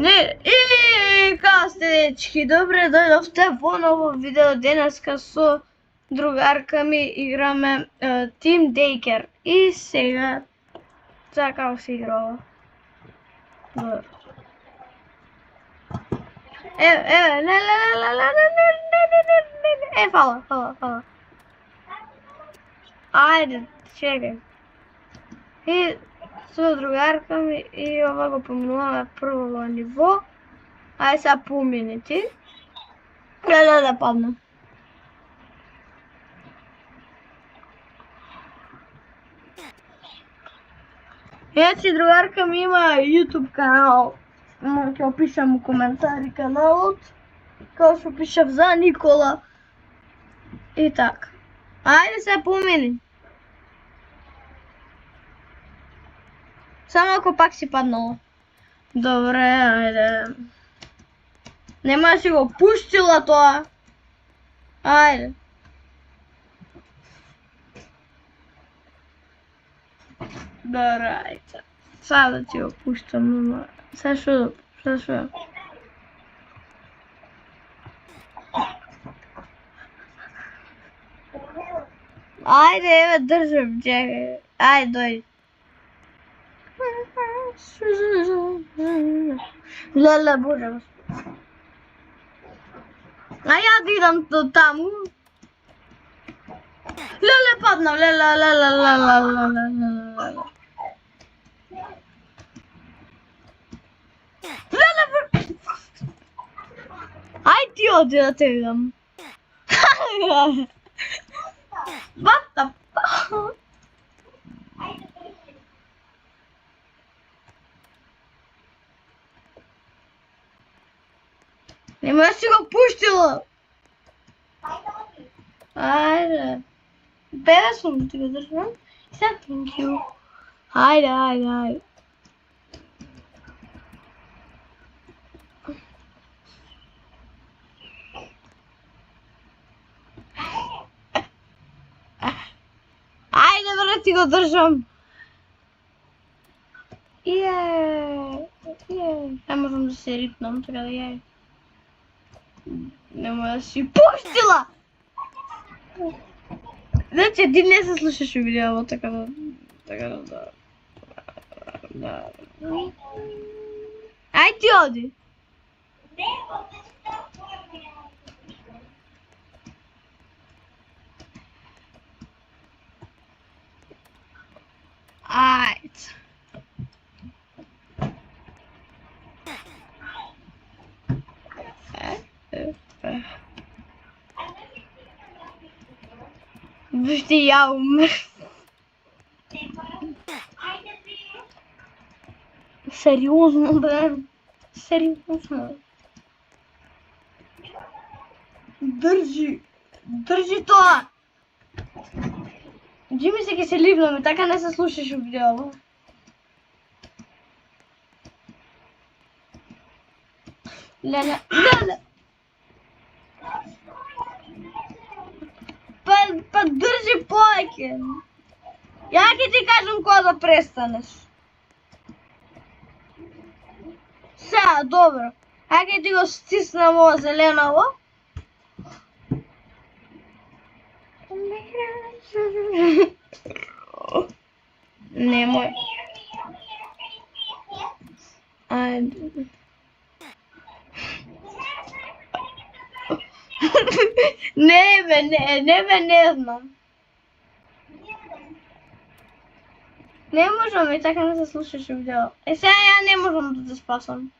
I kao ste dečki, dobro došli u novo video. Dneska su drugarkami igrame Team Daker. I сега, сега kako se igra ovo. Dobro. Evo, ne, hvala. Ajde, čekaj. I s drugarkami i ovako pomenula prvo nivo. Ajde sad pominiti. Da padne. Znači drugarka mi ima YouTube kanal. Možete opišem u komentari kanalot. Kao što pišem za Nikola. I tak. Ajde sad pomeni. Samo ako pak si padnulo. Dobre, ajde. Nema si go puštila to. Ajde. Dobro, ajde. Sada ti go puštam. Sad što? Ajde, evo držim, čekaj. Ajde, dođi. Lele, bože. A ja da idem do tamo. Lele, padnem, lele. Aj ti odi da te idem. What the fuck? Nema si ga puštila. Ajde. Bela sam ti ga držam. Sad thank you. Ajde. Ajde, vrlo ti ga držam. Ne možem da se ritnom, tako da je. Nemoj da si puštila! Znači, ti ne se slušaš u video, tako da. Aj ti odi! Ajde. Vždy ja umrem. Серйозно, bre. Серйозно. Держи то! Джимми се се ливнаме, така не се слушаш в видео. Леле. Па држи повеќе. Ја ќе ти кажам кога да престанеш. Сега, добро. Ја ќе ти го стиснам ова зеленово. Немој. Ајде. Не знам. Не можам и така не се слушаш у видео. Сега ја не можам да те спасам.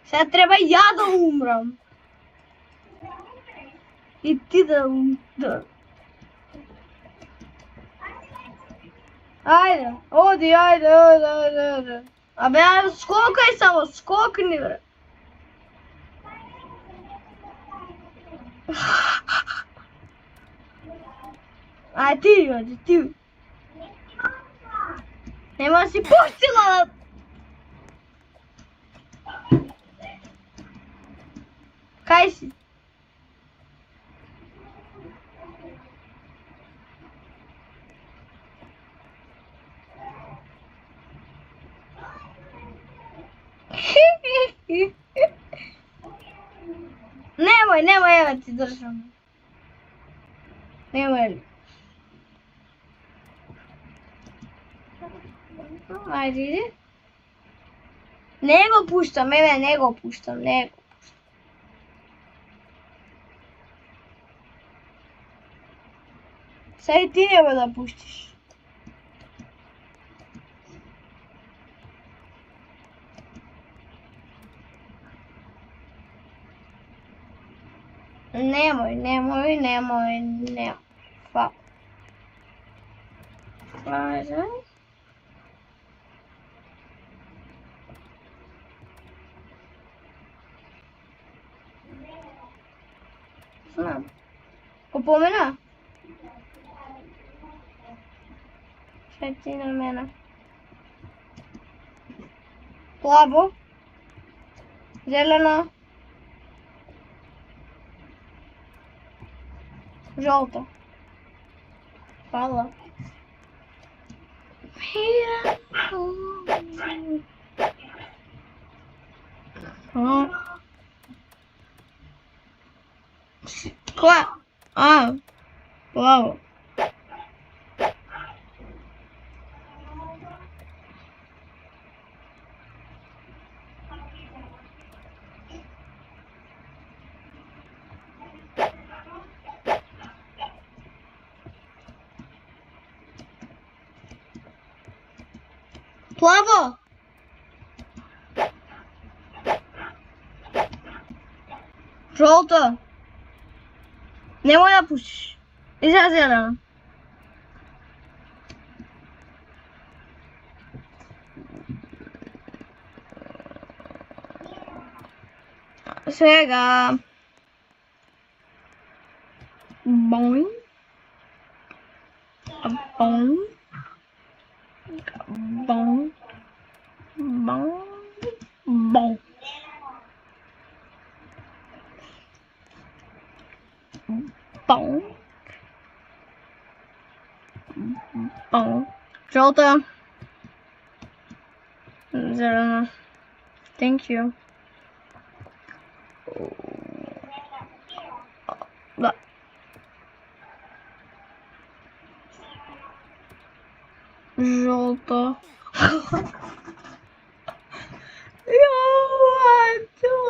Сега треба ја да умрам. И ти да умрам. Ајде, оди, ајде. Абе, скокај само, скокни, бре. Ај ти. Нема си пуштила. Кај си? Evo ti držam. Nemoj li. Ajde, ide. Nego puštam, nego puštam. Sad i ti nemoj da puštiš. Nemoj. Hvala. Ajde. Znam. Opomena? Šta ti na mene? Plavo. Zeleno. Žolto. Hvala. Koja? Plavo. Plavo! Žolto! Nemoj da pušiš. I sad zeleno. Svega. Boing. Boing. Boing. Boing. Boing. Boing. Boing. Żółte. Zielone. Thank you. Żółto.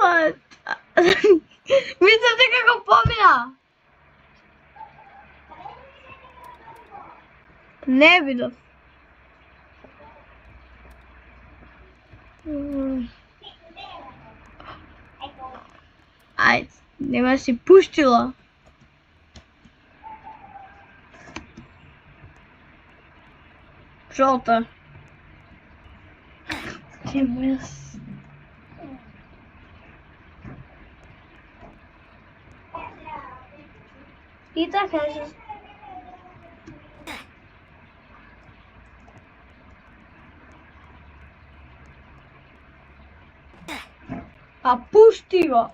What? Widzę tego pomina. Ne vidio. Ajde, nema si puštila. Žolta. I tak kažeš. Pa pušti ga.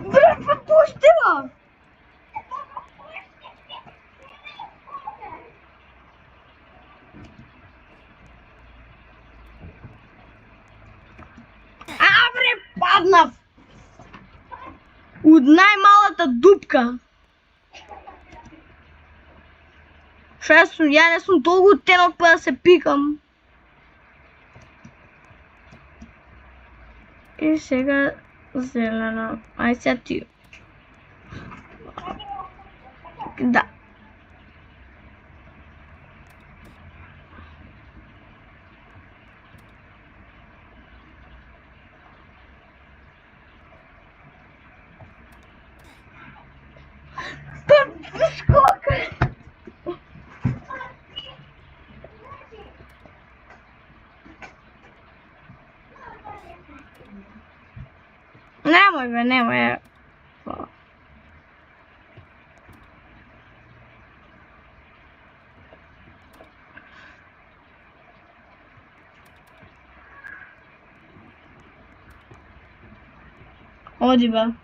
Bre, pa pušti ga. А, bre, паднав. От най-малата дупка. Шесто, я не съм толкова тенък, па да се пикам. И сега зелено. Ай сега ти. Да. Сколько? Nemoj. Odi be.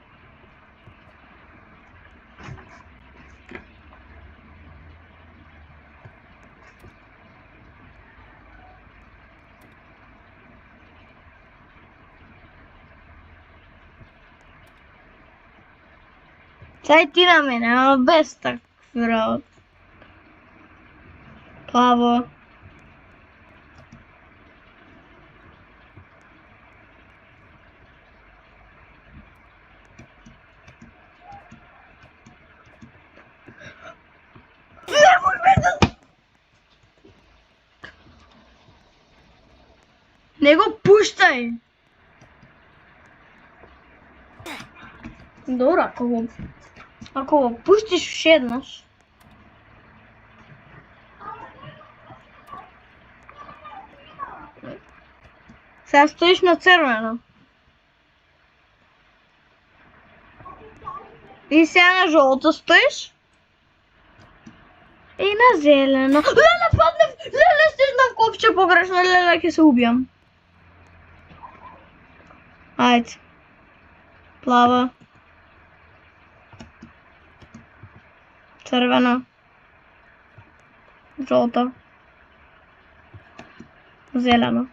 Цай ти на мене, ама без такви работи. Плаво. Не го пуштай! Добро, ако го пуштиш уште еднаш. Сега стоиш на црвено. И сега на жолто стоиш. И на зелено. Леле, паднав! Леле, стиснав копче погрешно. Леле, ќе се убијам. Ајде. Плава. Црвена. Жолта. Зелено.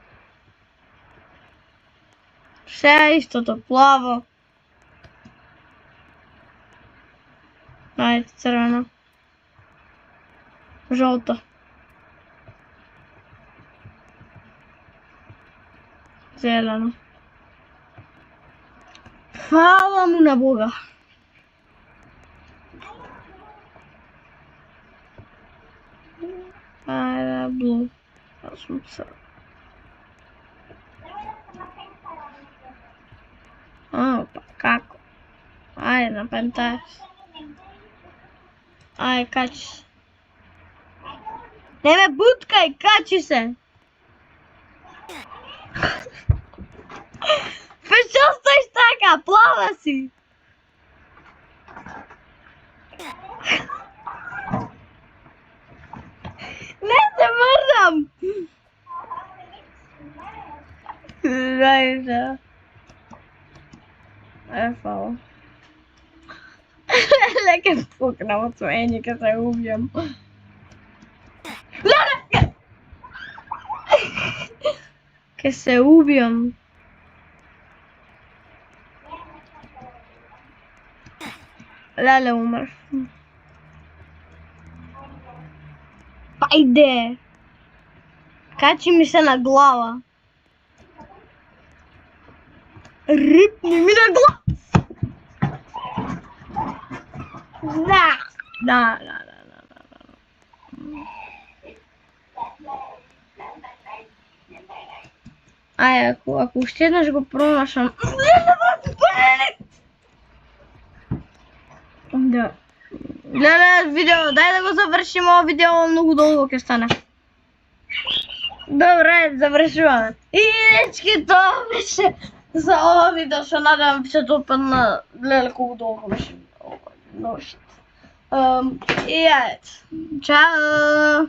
Сега истото. Плаво. Ајде, црвена. Жолта. Зелено. Фала му на Бога. Ајде, блу. Аз сум црвен. Па како? Ајде, напентаеш. Ајде, качи се. Не ме буткај, качи се! Што стоиш така? Плава си! Не се мрдам! Зајде. Фала. Леке пукнам од смење ке се убијам. Ке се убијам. Леле, умрв. Ајде! Качи ми се на глава. Рипни ми на глава! Да. Ај, ако уште еднаш го промашам... Да. Леле, видео, дај да го завршим ова видео, многу долго ќе стане. Добре, завршуваме. И дечки, тоа беше за ова видео, се надевам се допадна. Леле, колку долго беше ова ношт. И ајде. Чао!